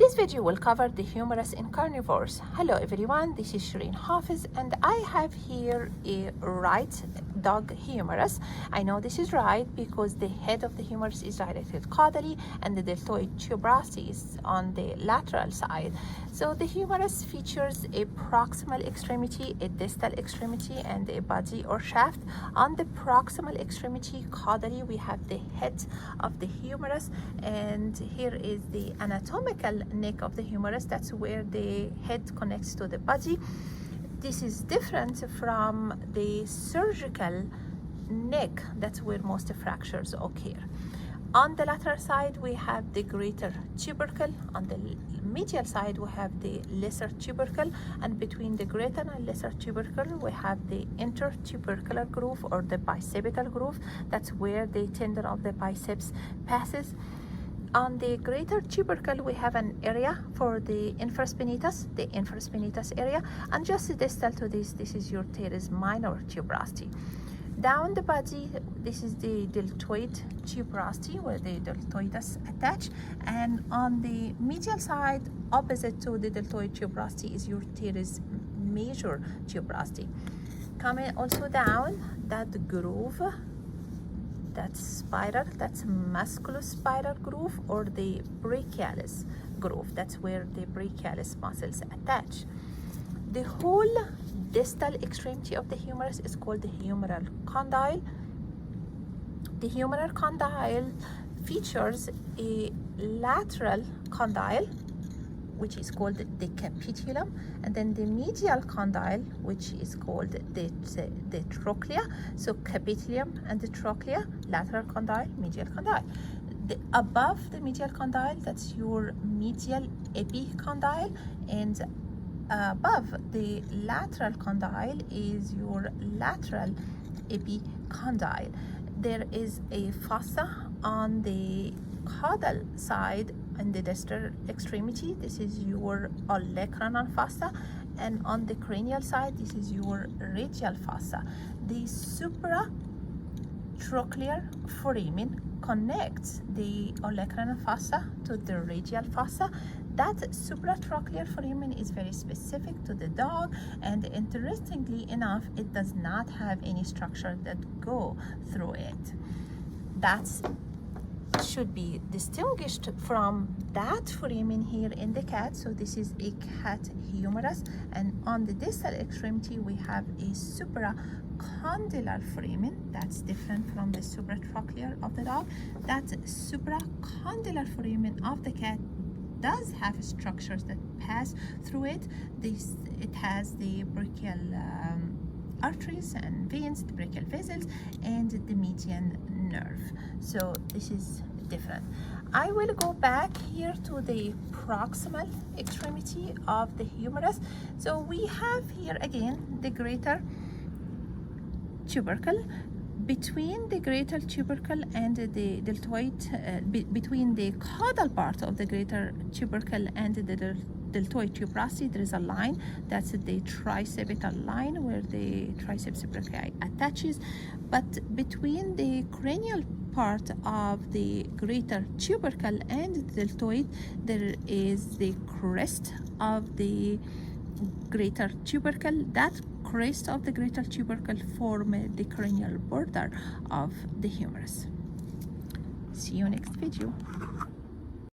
This video will cover the humerus in carnivores. Hello everyone, this is Shireen Hafiz and I have here a right dog humerus. I know this is right because the head of the humerus is directed caudally and the deltoid tuberosity is on the lateral side. So the humerus features a proximal extremity, a distal extremity, and a body or shaft. On the proximal extremity caudally we have the head of the humerus, and here is the anatomical neck of the humerus. That's where the head connects to the body. This is different from the surgical neck. That's where most fractures occur. On the lateral side we have the greater tubercle. On the medial side we have the lesser tubercle, and between the greater and lesser tubercle we have the intertubercular groove or the bicipital groove. That's where the tendon of the biceps passes. On the greater tubercle we have an area for the infraspinatus area, and just distal to this is your teres minor tuberosity. Down the body, this is the deltoid tuberosity where the deltoids attach, and on the medial side opposite to the deltoid tuberosity is your teres major tuberosity. Coming also down, that groove, that spiral, that's musculospiral groove or the brachialis groove. That's where the brachialis muscles attach. The whole distal extremity of the humerus is called the humeral condyle. The humeral condyle features a lateral condyle, which is called the capitulum, and then the medial condyle, which is called the trochlea. So capitulum and the trochlea, lateral condyle, medial condyle. Above the medial condyle, that's your medial epicondyle, and above the lateral condyle is your lateral epicondyle. There is a fossa on the caudal side in the distal extremity. This is your olecranon fossa, and on the cranial side this is your radial fossa. The supratrochlear foramen connects the olecranon fossa to the radial fossa. That supratrochlear foramen is very specific to the dog, and interestingly enough it does not have any structure that go through it. That's should be distinguished from that foramen here in the cat. So this is a cat humerus, and on the distal extremity we have a supracondylar foramen. That's different from the supratrochlear of the dog. That supracondylar foramen of the cat does have structures that pass through it. It has the brachial arteries and veins, the brachial vessels, and the median nerve. So this is different. I will go back here to the proximal extremity of the humerus. So we have here again the greater tubercle. Between the greater tubercle and the deltoid, between the caudal part of the greater tubercle and the deltoid tuberosity, there is a line. That's the tricipital line where the triceps brachii attaches. But between the cranial part of the greater tubercle and the deltoid, there is the crest of the greater tubercle. That crest of the greater tubercle form the cranial border of the humerus. See you next video.